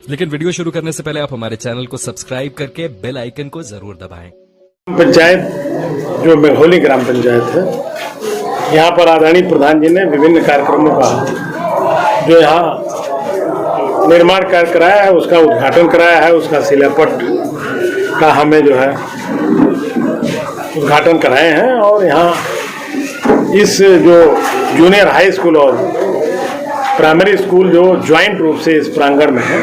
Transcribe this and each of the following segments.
लेकिन वीडियो शुरू करने से पहले आप हमारे चैनल को सब्सक्राइब करके बेल आइकन को जरूर दबाएं। पंचायत जो मेघोली ग्राम पंचायत है, यहाँ पर आदरणीय प्रधान जी ने विभिन्न कार्यक्रमों का जो यहाँ निर्माण कार्य कराया है, उसका उद्घाटन कराया है, उसका शिलापट का हमें जो है उद्घाटन कराए हैं। और यहाँ इस जो जूनियर हाई स्कूल और प्राइमरी स्कूल जो ज्वाइंट रूप से इस प्रांगण में है,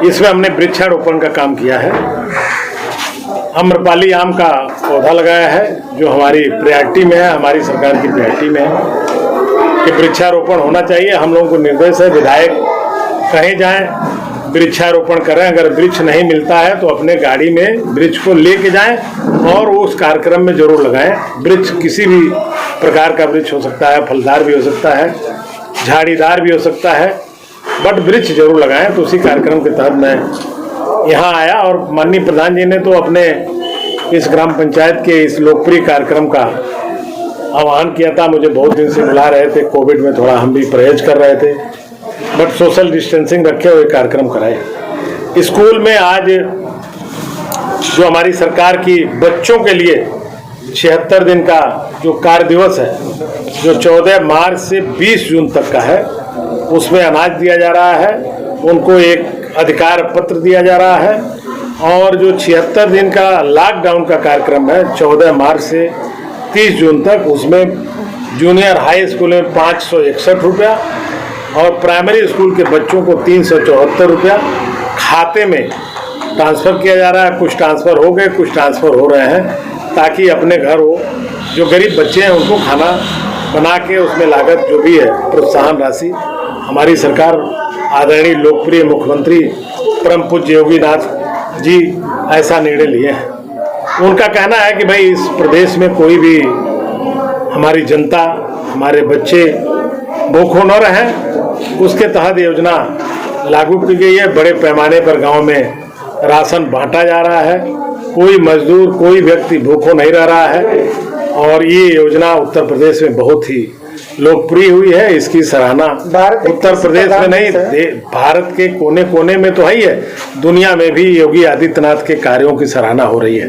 इसमें हमने वृक्षारोपण का काम किया है। आम्रपाली आम का पौधा लगाया है जो हमारी प्रायोरिटी में है, हमारी सरकार की प्रायोरिटी में है कि वृक्षारोपण होना चाहिए। हम लोगों को निर्देश है, विधायक कहीं जाएं वृक्षारोपण करें, अगर वृक्ष नहीं मिलता है तो अपने गाड़ी में वृक्ष को लेके जाएं और उस कार्यक्रम में जरूर लगाएं। वृक्ष किसी भी प्रकार का वृक्ष हो सकता है, फलदार भी हो सकता है, झाड़ीदार भी हो सकता है, बट वृक्ष जरूर लगाएं। तो उसी कार्यक्रम के तहत मैं यहाँ आया और माननीय प्रधान जी ने तो अपने इस ग्राम पंचायत के इस लोकप्रिय कार्यक्रम का आह्वान किया था। मुझे बहुत दिन से बुला रहे थे, कोविड में थोड़ा हम भी परहेज कर रहे थे, बट सोशल डिस्टेंसिंग रखे हुए कार्यक्रम कराए। स्कूल में आज जो हमारी सरकार की बच्चों के लिए 76 दिन का जो कार्य दिवस है, जो 14 मार्च से 20 जून तक का है, उसमें अनाज दिया जा रहा है, उनको एक अधिकार पत्र दिया जा रहा है। और जो 76 दिन का लॉकडाउन का कार्यक्रम है 14 मार्च से 30 जून तक, उसमें जूनियर हाई स्कूल में 561 रुपया और प्राइमरी स्कूल के बच्चों को 374 रुपया खाते में ट्रांसफ़र किया जा रहा है। कुछ ट्रांसफ़र हो गए, कुछ ट्रांसफ़र हो रहे हैं, ताकि अपने घर वो जो गरीब बच्चे हैं उनको खाना बना के उसमें लागत जो भी है प्रोत्साहन राशि हमारी सरकार आदरणीय लोकप्रिय मुख्यमंत्री परम पूज्य योगी नाथ जी ऐसा निर्णय लिए हैं। उनका कहना है कि भाई इस प्रदेश में कोई भी हमारी जनता, हमारे बच्चे भूखों न रहें, उसके तहत योजना लागू की गई है। बड़े पैमाने पर गांव में राशन बांटा जा रहा है, कोई मजदूर, कोई व्यक्ति भूखों नहीं रह रहा है और ये योजना उत्तर प्रदेश में बहुत ही लोकप्रिय हुई है। इसकी सराहना उत्तर प्रदेश में नहीं, भारत के कोने कोने में तो है ही है, दुनिया में भी योगी आदित्यनाथ के कार्यों की सराहना हो रही है।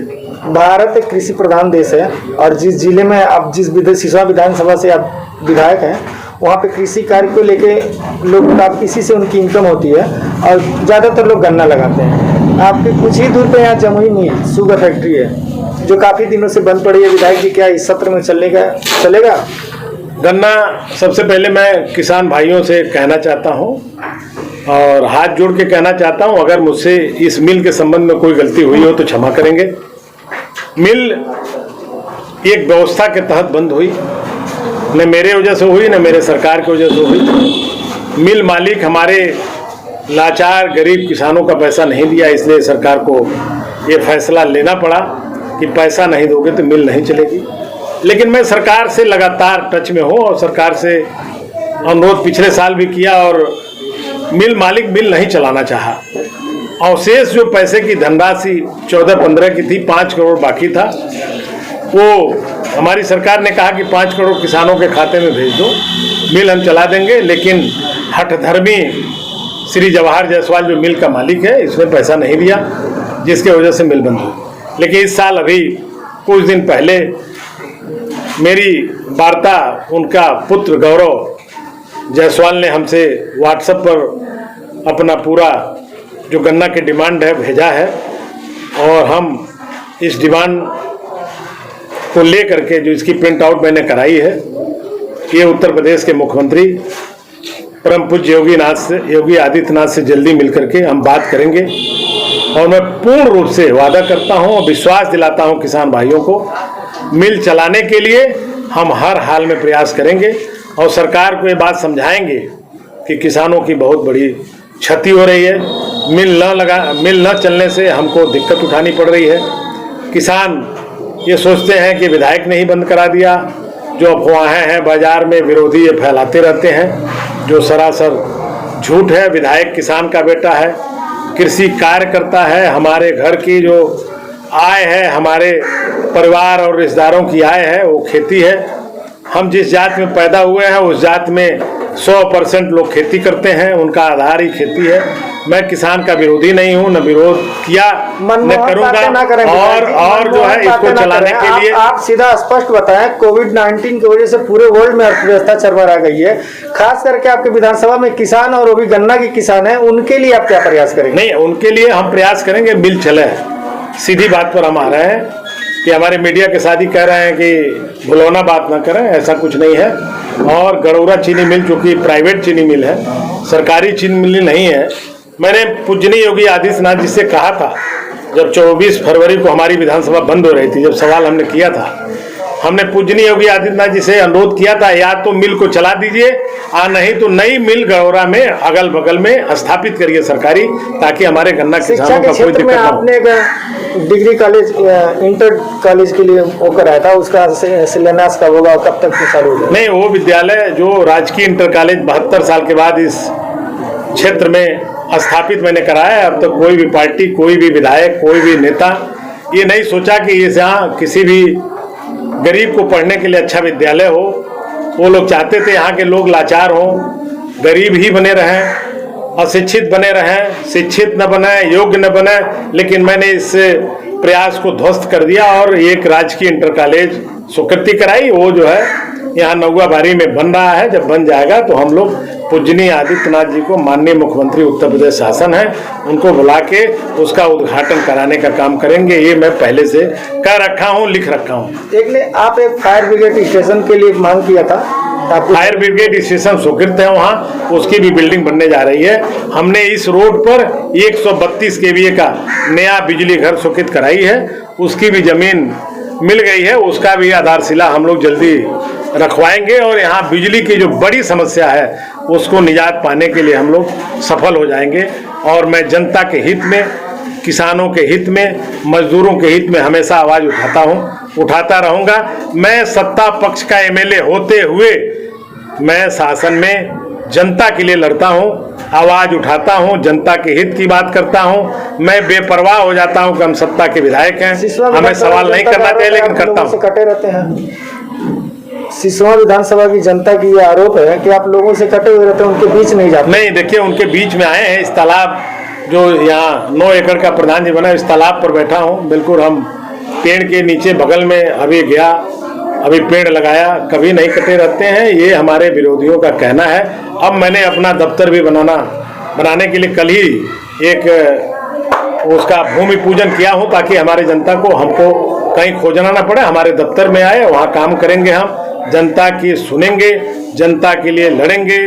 भारत एक कृषि प्रधान देश है और जिस जिले में आप जिस सिसवा विधानसभा से आप विधायक हैं, वहाँ पे कृषि कार्य को लेके लोग काफ़ी, इसी से उनकी इनकम होती है और ज़्यादातर लोग गन्ना लगाते हैं। आपके कुछ ही दूर पे यहाँ जमुई मिल शुगर फैक्ट्री है जो काफ़ी दिनों से बंद पड़ी है। विधायक जी क्या इस सत्र में चलेगा? गन्ना, सबसे पहले मैं किसान भाइयों से कहना चाहता हूँ और हाथ जोड़ के कहना चाहता हूँ, अगर मुझसे इस मिल के संबंध में कोई गलती हुई हो तो क्षमा करेंगे। मिल एक व्यवस्था के तहत बंद हुई, न मेरे वजह से हुई, न मेरे सरकार की वजह से हुई। मिल मालिक हमारे लाचार गरीब किसानों का पैसा नहीं दिया, इसलिए सरकार को ये फैसला लेना पड़ा कि पैसा नहीं दोगे तो मिल नहीं चलेगी। लेकिन मैं सरकार से लगातार टच में हूँ और सरकार से अनुरोध पिछले साल भी किया और मिल मालिक मिल नहीं चलाना चाहा। अवशेष जो पैसे की धनराशि 14-15 की थी, 5 करोड़ बाकी था, वो हमारी सरकार ने कहा कि 5 करोड़ किसानों के खाते में भेज दो, मिल हम चला देंगे। लेकिन हठधर्मी श्री जवाहर जायसवाल जो मिल का मालिक है, इसने पैसा नहीं दिया, जिसकी वजह से मिल बंद हुई। लेकिन इस साल अभी कुछ दिन पहले मेरी वार्ता उनका पुत्र गौरव जायसवाल ने हमसे व्हाट्सएप पर अपना पूरा जो गन्ना की डिमांड है भेजा है और हम इस डिमांड को ले करके जो इसकी प्रिंट आउट मैंने कराई है, ये उत्तर प्रदेश के मुख्यमंत्री परम पूज्य योगी आदित्यनाथ से जल्दी मिल करके हम बात करेंगे। और मैं पूर्ण रूप से वादा करता हूं और विश्वास दिलाता हूं किसान भाइयों को, मिल चलाने के लिए हम हर हाल में प्रयास करेंगे और सरकार को ये बात समझाएंगे कि किसानों की बहुत बड़ी क्षति हो रही है। मिल न चलने से हमको दिक्कत उठानी पड़ रही है। किसान ये सोचते हैं कि विधायक ने ही बंद करा दिया। जो अफवाहें हैं बाजार में विरोधी ये फैलाते रहते हैं, जो सरासर झूठ है। विधायक किसान का बेटा है, कृषि कार्य करता है। हमारे घर की जो आय है, हमारे परिवार और रिश्तेदारों की आय है, वो खेती है। हम जिस जात में पैदा हुए हैं उस जात में 100% लोग खेती करते हैं, उनका आधार ही खेती है। मैं किसान का विरोधी नहीं हूं, न विरोध किया न मनमोहक करूंगा। बातें ना करें और जो है इसको चलाने के लिए आप सीधा स्पष्ट बताएं, कोविड-19 की वजह से पूरे वर्ल्ड में अर्थव्यवस्था चरमरा गई है, खास करके आपके विधानसभा में किसान और वो भी गन्ना के किसान हैं, उनके लिए आप क्या प्रयास करेंगे? नहीं, उनके लिए हम प्रयास करेंगे, मिल चले। सीधी बात पर हम आ रहे हैं कि हमारे मीडिया के साथ ही कह रहे हैं कि भुलौना बात ना करें, ऐसा कुछ नहीं है। और गड़ौरा चीनी मिल जो कि प्राइवेट चीनी मिल है, सरकारी चीनी मिल नहीं है। मैंने पूजनीय योगी आदित्यनाथ जी से कहा था, जब 24 फरवरी को हमारी विधानसभा बंद हो रही थी, जब सवाल हमने किया था, हमने पूजनीय योगी आदित्यनाथ जी से अनुरोध किया था, या तो मिल को चला दीजिए और नहीं तो नई मिल गड़ौरा में अगल बगल में स्थापित करिए सरकारी, ताकि हमारे गन्ना किसानों का कोई दिक्कत ना हो। आपने डिग्री कॉलेज इंटर कॉलेज के लिए वो कराया था, उसका शिलान्यास कब होगा, कब तक चालू होगा? नहीं, वो विद्यालय जो राजकीय इंटर कॉलेज 72 साल के बाद इस क्षेत्र में स्थापित मैंने कराया है। अब तक कोई भी पार्टी, कोई भी विधायक, कोई भी नेता ये नहीं सोचा कि इस यहाँ किसी भी गरीब को पढ़ने के लिए अच्छा विद्यालय हो। वो लोग चाहते थे यहाँ के लोग लाचार हों, गरीब ही बने रहें, अशिक्षित बने रहें, शिक्षित न बने, योग्य न बने। लेकिन मैंने इस प्रयास को ध्वस्त कर दिया और एक राजकीय इंटर कॉलेज स्वीकृति कराई। वो जो है यहाँ नौवा बारी में बन रहा है। जब बन जाएगा तो हम लोग पूजनीय आदित्यनाथ जी को, माननीय मुख्यमंत्री उत्तर प्रदेश शासन है, उनको बुला के उसका उद्घाटन कराने का काम करेंगे। ये मैं पहले से कह रखा हूँ, लिख रखा हूँ। आप एक फायर ब्रिगेड स्टेशन के लिए मांग किया था, फायर ब्रिगेड स्टेशन स्वीकृत है वहाँ, उसकी भी बिल्डिंग बनने जा रही है। हमने इस रोड पर 132 kVA का नया बिजली घर स्वीकृत कराई है, उसकी भी जमीन मिल गई है, उसका भी आधारशिला हम लोग जल्दी रखवाएंगे। और यहाँ बिजली की जो बड़ी समस्या है उसको निजात पाने के लिए हम लोग सफल हो जाएंगे। और मैं जनता के हित में, किसानों के हित में, मजदूरों के हित में हमेशा आवाज उठाता हूँ, उठाता रहूँगा। मैं सत्ता पक्ष का एमएलए होते हुए मैं शासन में जनता के लिए लड़ता हूँ, आवाज उठाता हूँ, जनता के हित की बात करता हूँ। मैं बेपरवाह हो जाता हूँ कि हम सत्ता के विधायक हैं, हमें सवाल नहीं करना चाहिए, लेकिन करता हूँ। कटे रहते हैं। सिसवा विधानसभा की जनता की ये आरोप है कि आप लोगों से कटे हुए रहते हैं, उनके बीच नहीं जाते। नहीं, देखिए, उनके बीच में आए हैं। इस तालाब जो यहाँ 9 एकड़ का प्रधान जी बना, इस तालाब पर बैठा हूँ। बिल्कुल हम पेड़ के नीचे बगल में अभी गया, अभी पेड़ लगाया, कभी नहीं कटे रहते हैं। ये हमारे विरोधियों का कहना है। अब मैंने अपना दफ्तर भी बनाने के लिए कल ही एक उसका भूमि पूजन किया हूँ, ताकि हमारे जनता को, हमको कहीं खोजना ना पड़े। हमारे दफ्तर में आए, वहाँ काम करेंगे, हम जनता की सुनेंगे, जनता के लिए लड़ेंगे,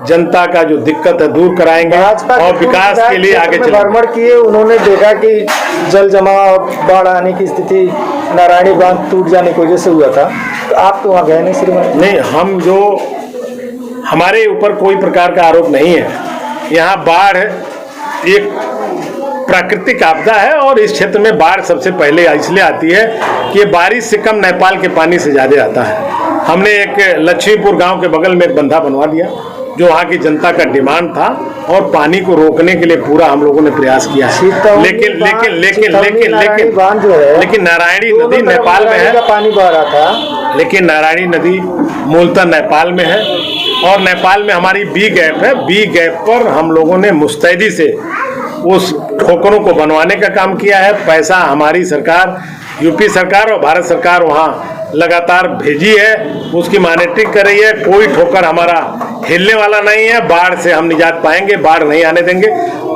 जनता का जो दिक्कत है दूर कराएंगे और विकास के लिए आगे चलेंगे। भ्रमण किए, उन्होंने देखा कि जल जमाव, बाढ़ आने की स्थिति, नारायणी बांध टूट जाने की वजह से हुआ था, तो आप तो वहाँ गए नहीं श्रीमान? नहीं, हम जो, हमारे ऊपर कोई प्रकार का आरोप नहीं है। यहाँ बाढ़ एक प्राकृतिक आपदा है और इस क्षेत्र में बाढ़ सबसे पहले इसलिए आती है कि बारिश से कम नेपाल के पानी से ज़्यादा आता है। हमने एक लक्ष्मीपुर गांव के बगल में एक बंधा बनवा दिया, जो वहाँ की जनता का डिमांड था, और पानी को रोकने के लिए पूरा हम लोगों ने प्रयास किया है। लेकिन नारायणी नदी नेपाल में है, पानी बह रहा था, लेकिन नारायणी नदी मूलतः नेपाल में है और नेपाल में हमारी बी गैप है। बी गैप पर हम लोगों ने मुस्तैदी से उस ठोकरों को बनवाने का काम किया है। पैसा हमारी सरकार, यूपी सरकार और भारत सरकार वहाँ लगातार भेजी है, उसकी मॉनिटरिंग कर रही है। कोई ठोकर हमारा हिलने वाला नहीं है। बाढ़ से हम निजात पाएंगे, बाढ़ नहीं आने देंगे।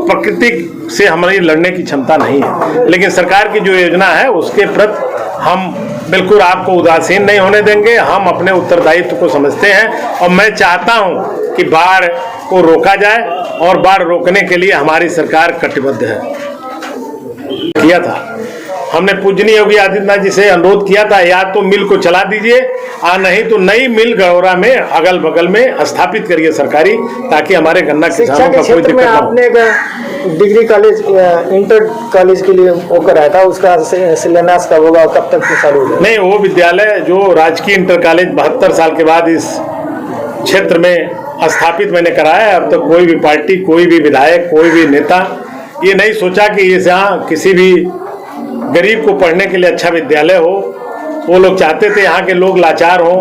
प्रकृति से हमारी लड़ने की क्षमता नहीं है, लेकिन सरकार की जो योजना है उसके प्रति हम बिल्कुल आपको उदासीन नहीं होने देंगे। हम अपने उत्तरदायित्व को समझते हैं और मैं चाहता हूं कि बाढ़ को रोका जाए और बाढ़ रोकने के लिए हमारी सरकार कटिबद्ध है। किया था, हमने पूजनीय योगी आदित्यनाथ जी से अनुरोध किया था, या तो मिल को चला दीजिए और नहीं तो नई मिल गड़ौरा में अगल बगल में स्थापित करिए सरकारी, ताकि हमारे गन्ना किसानों का कोई दिक्कत ना हो। आपने डिग्री कॉलेज इंटर कॉलेज के लिए वो कराया था, उसका शिलान्यास कब होगा, कब तक चालू होगा? नहीं, वो विद्यालय जो राजकीय इंटर कॉलेज 72 साल के बाद इस क्षेत्र में स्थापित मैंने कराया है। अब तक कोई भी पार्टी, कोई भी विधायक, कोई भी नेता ये नहीं सोचा कि इस यहाँ किसी भी गरीब को पढ़ने के लिए अच्छा विद्यालय हो। वो लोग चाहते थे यहाँ के लोग लाचार हों,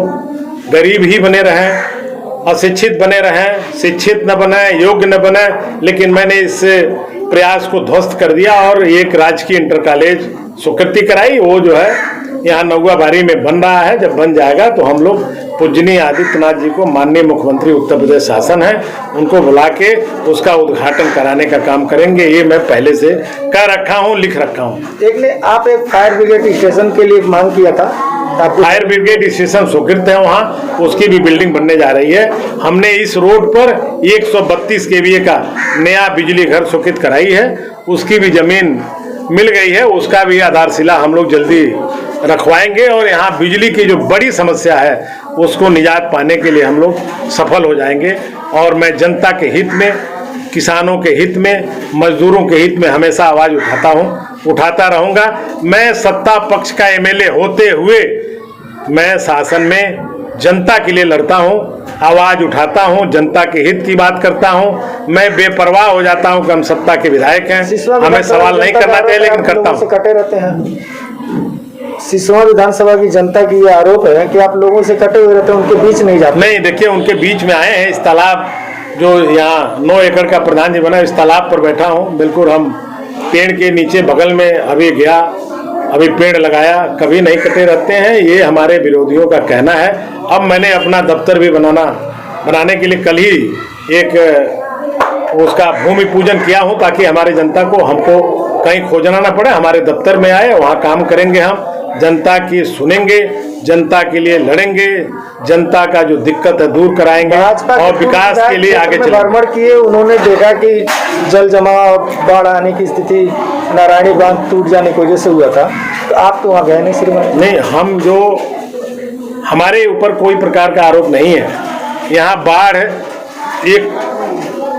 गरीब ही बने रहें, अशिक्षित बने रहें, शिक्षित न बने, योग्य न बने, लेकिन मैंने इस प्रयास को ध्वस्त कर दिया और एक राजकीय इंटर कॉलेज स्वीकृति कराई। वो जो है यहाँ नौगा बारी में बन रहा है। जब बन जाएगा तो हम लोग पूजनीय आदित्यनाथ जी को, माननीय मुख्यमंत्री उत्तर प्रदेश शासन है, उनको बुला के उसका उद्घाटन कराने का काम करेंगे। ये मैं पहले से कह रखा हूँ, लिख रखा हूँ। आप एक फायर ब्रिगेड स्टेशन के लिए मांग किया था। फायर ब्रिगेड स्टेशन स्वीकृत है वहाँ, उसकी भी बिल्डिंग बनने जा रही है। हमने इस रोड पर 132 केवीए का नया बिजली घर स्वीकृत कराई है, उसकी भी जमीन मिल गई है, उसका भी आधारशिला हम लोग जल्दी रखवाएंगे और यहाँ बिजली की जो बड़ी समस्या है उसको निजात पाने के लिए हम लोग सफल हो जाएंगे। और मैं जनता के हित में, किसानों के हित में, मजदूरों के हित में हमेशा आवाज उठाता हूँ, उठाता रहूँगा। मैं सत्ता पक्ष का एमएलए होते हुए मैं शासन में जनता के लिए लड़ता हूँ, आवाज उठाता हूँ, जनता के हित की बात करता हूँ। मैं बेपरवाह हो जाता हूँ कि हम सत्ता के विधायक हैं, हमें सवाल नहीं करना चाहिए, लेकिन करता हूँ। कटे रहते हैं। सिसवा विधानसभा की जनता की ये आरोप है कि आप लोगों से कटे हुए रहते हैं, उनके बीच नहीं जाते। नहीं, देखिए उनके बीच में आए हैं। इस तालाब जो यहाँ 9 एकड़ का प्रधान जी बना, इस तालाब पर बैठा हूँ। बिल्कुल हम पेड़ के नीचे बगल में अभी गया, अभी पेड़ लगाया, कभी नहीं कटे रहते हैं। ये हमारे विरोधियों का कहना है। अब मैंने अपना दफ्तर भी बनाने के लिए कल ही एक उसका भूमि पूजन किया हूँ, ताकि हमारे जनता को, हमको कहीं खोजना ना पड़े। हमारे दफ्तर में आए, वहाँ काम करेंगे, हम जनता की सुनेंगे, जनता के लिए लड़ेंगे, जनता का जो दिक्कत है दूर कराएंगे और विकास के लिए आगे चलेंगे। भ्रमण किए, उन्होंने देखा कि जल जमाव, बाढ़ आने की स्थिति, नारायणी बांध टूट जाने की वजह से हुआ था, तो आप तो वहाँ गए नहीं श्रीमान? नहीं, हम जो, हमारे ऊपर कोई प्रकार का आरोप नहीं है। यहाँ बाढ़ एक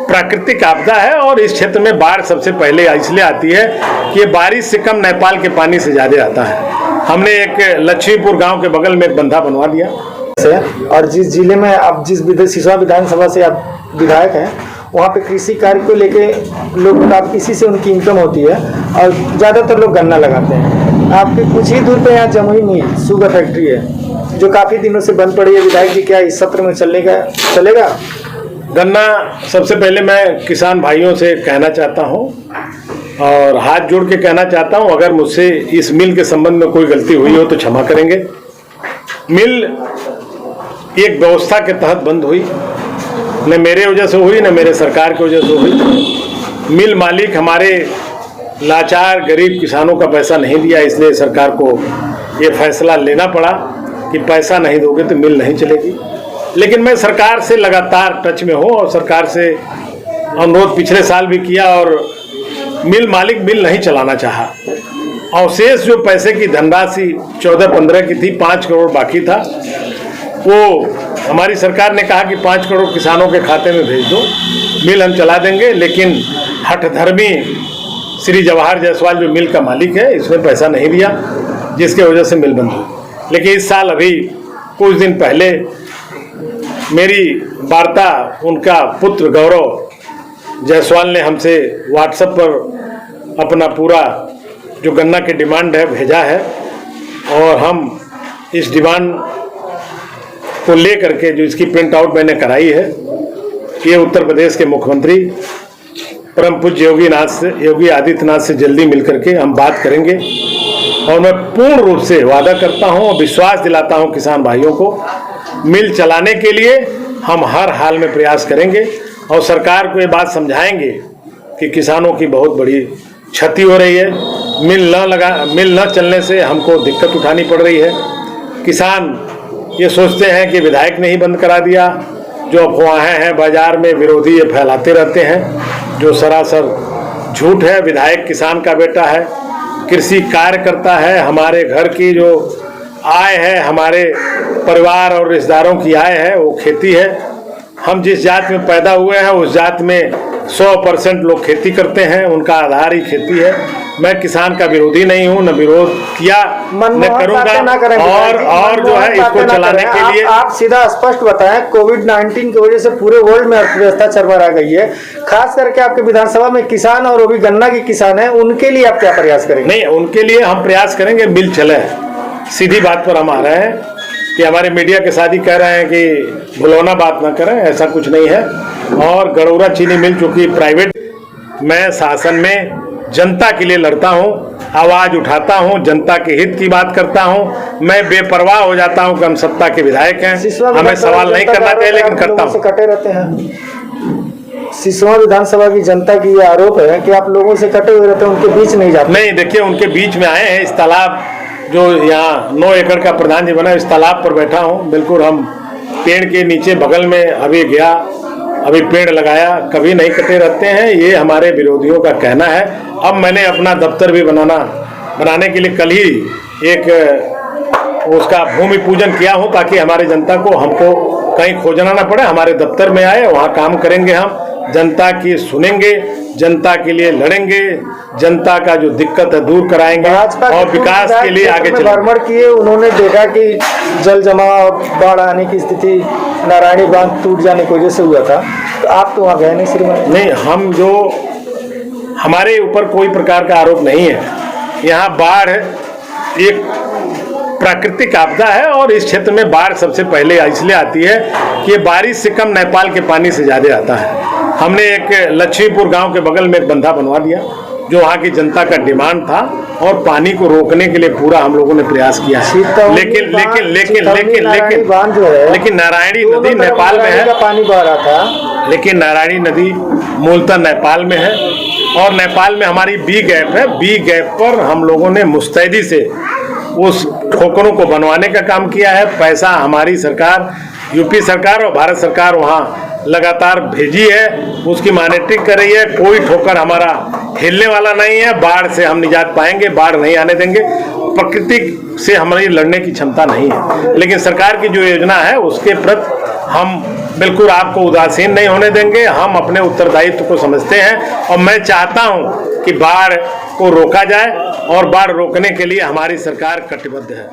प्राकृतिक आपदा है और इस क्षेत्र में बाढ़ सबसे पहले इसलिए आती है कि ये बारिश से कम नेपाल के पानी से ज्यादा आता है। हमने एक लक्ष्मीपुर गांव के बगल में एक बंधा बनवा दिया। और जिस जिले में आप, जिस सिसवा विधानसभा से आप विधायक हैं, वहाँ पे कृषि कार्य को लेके लोग, आप इसी से उनकी इनकम होती है और ज़्यादातर लोग गन्ना लगाते हैं। आपके कुछ ही दूर पे यहाँ जमुई मिल शुगर फैक्ट्री है, जो काफ़ी दिनों से बंद पड़ी है। विधायक जी, क्या इस सत्र में चलेगा? गन्ना, सबसे पहले मैं किसान भाइयों से कहना चाहता हूं और हाथ जोड़ के कहना चाहता हूं, अगर मुझसे इस मिल के संबंध में कोई गलती हुई हो तो क्षमा करेंगे। मिल एक व्यवस्था के तहत बंद हुई, न मेरे वजह से हुई, न मेरे सरकार की वजह से हुई। मिल मालिक हमारे लाचार गरीब किसानों का पैसा नहीं दिया, इसलिए सरकार को ये फैसला लेना पड़ा कि पैसा नहीं दोगे तो मिल नहीं चलेगी। लेकिन मैं सरकार से लगातार टच में हूँ और सरकार से अनुरोध पिछले साल भी किया और मिल मालिक मिल नहीं चलाना चाहा। अवशेष जो पैसे की धनराशि 14-15 की थी, 5 करोड़ बाकी था, वो हमारी सरकार ने कहा कि 5 करोड़ किसानों के खाते में भेज दो, मिल हम चला देंगे। लेकिन हठधर्मी श्री जवाहर जायसवाल जो मिल का मालिक है, इसने पैसा नहीं दिया, जिसकी वजह से मिल बंद हुई। लेकिन इस साल अभी कुछ दिन पहले मेरी वार्ता उनका पुत्र गौरव जायसवाल ने हमसे व्हाट्सएप पर अपना पूरा जो गन्ना की डिमांड है भेजा है और हम इस डिमांड को ले करके, जो इसकी प्रिंट आउट मैंने कराई है, ये उत्तर प्रदेश के मुख्यमंत्री परम पूज्य योगी आदित्यनाथ से जल्दी मिल करके हम बात करेंगे। और मैं पूर्ण रूप से वादा करता हूं और विश्वास दिलाता हूं किसान भाइयों को, मिल चलाने के लिए हम हर हाल में प्रयास करेंगे और सरकार को ये बात समझाएंगे कि किसानों की बहुत बड़ी क्षति हो रही है। मिल न चलने से हमको दिक्कत उठानी पड़ रही है। किसान ये सोचते हैं कि विधायक ने ही बंद करा दिया। जो अफवाहें हैं बाजार में, विरोधी ये फैलाते रहते हैं, जो सरासर झूठ है। विधायक किसान का बेटा है, कृषि कार्य करता है। हमारे घर की जो आय है, हमारे परिवार और रिश्तेदारों की आय है, वो खेती है। हम जिस जात में पैदा हुए हैं उस जात में 100% लोग खेती करते हैं, उनका आधार ही खेती है। मैं किसान का विरोधी नहीं हूं, न विरोध किया न करूंगा। और जो है इसको चलाने के लिए आप सीधा स्पष्ट बताएं, कोविड-19 की वजह से पूरे वर्ल्ड में अर्थव्यवस्था चरमरा गई है, खास करके आपके विधानसभा में किसान और वो भी गन्ना के किसान हैं, उनके लिए आप क्या प्रयास करेंगे? नहीं, उनके लिए हम प्रयास करेंगे, मिल चले। सीधी बात पर हम आ रहे हैं। कि हमारे मीडिया के साथ ही कह रहे हैं कि भुलौना बात ना करें, ऐसा कुछ नहीं है। और गड़ौरा चीनी मिल चूंकि प्राइवेट, मैं शासन में जनता के लिए लड़ता हूं, आवाज उठाता हूं, जनता के हित की बात करता हूं। मैं बेपरवाह हो जाता हूं कि हम सत्ता के विधायक हैं, हमें सवाल नहीं करना चाहिए, लेकिन करता हूं। कटे रहते हैं। सिसवा विधानसभा की जनता की ये आरोप है कि आप लोगों से कटे हुए रहते हैं, उनके बीच नहीं जाते। नहीं, देखिए उनके बीच में आए हैं। इस तालाब जो यहाँ 9 एकड़ का प्रधान जी बना, इस तालाब पर बैठा हूँ। बिल्कुल हम पेड़ के नीचे बगल में अभी गया, अभी पेड़ लगाया, कभी नहीं कटे रहते हैं। ये हमारे विरोधियों का कहना है। अब मैंने अपना दफ्तर भी बनाने के लिए कल ही एक उसका भूमि पूजन किया हूँ, ताकि हमारे जनता को हमको कहीं खोजना ना पड़े। हमारे दफ्तर में आए, वहाँ काम करेंगे, हम जनता की सुनेंगे, जनता के लिए लड़ेंगे, जनता का जो दिक्कत है दूर कराएंगे और विकास के लिए आगे चलेंगे। भ्रमण किए, उन्होंने देखा कि जल जमाव, बाढ़ आने की स्थिति, नारायणी बांध टूट जाने की वजह से हुआ था। तो आप तो वहाँ गए नहीं श्रीमान? नहीं, हम जो हमारे ऊपर कोई प्रकार का आरोप नहीं है। यहाँ बाढ़ एक प्राकृतिक आपदा है और इस क्षेत्र में बाढ़ सबसे पहले इसलिए आती है कि बारिश से कम नेपाल के पानी से ज़्यादा आता है। हमने एक लक्ष्मीपुर गांव के बगल में एक बंधा बनवा दिया, जो वहाँ की जनता का डिमांड था, और पानी को रोकने के लिए पूरा हम लोगों ने प्रयास किया है। लेकिन नारायणी नदी नेपाल में है, पानी बह रहा था, लेकिन नारायणी नदी मूलतः नेपाल में है और नेपाल में हमारी बी गैप है। बी गैप पर हम लोगों ने मुस्तैदी से उस ठोकरों को बनवाने का काम किया है। पैसा हमारी सरकार, यूपी सरकार और भारत सरकार वहाँ लगातार भेजी है, उसकी मॉनिटरिंग कर रही है। कोई ठोकर हमारा हिलने वाला नहीं है। बाढ़ से हम निजात पाएंगे, बाढ़ नहीं आने देंगे। प्रकृति से हमारी लड़ने की क्षमता नहीं है, लेकिन सरकार की जो योजना है उसके प्रति हम बिल्कुल आपको उदासीन नहीं होने देंगे। हम अपने उत्तरदायित्व को समझते हैं और मैं चाहता हूं कि बाढ़ को रोका जाए और बाढ़ रोकने के लिए हमारी सरकार कटिबद्ध है।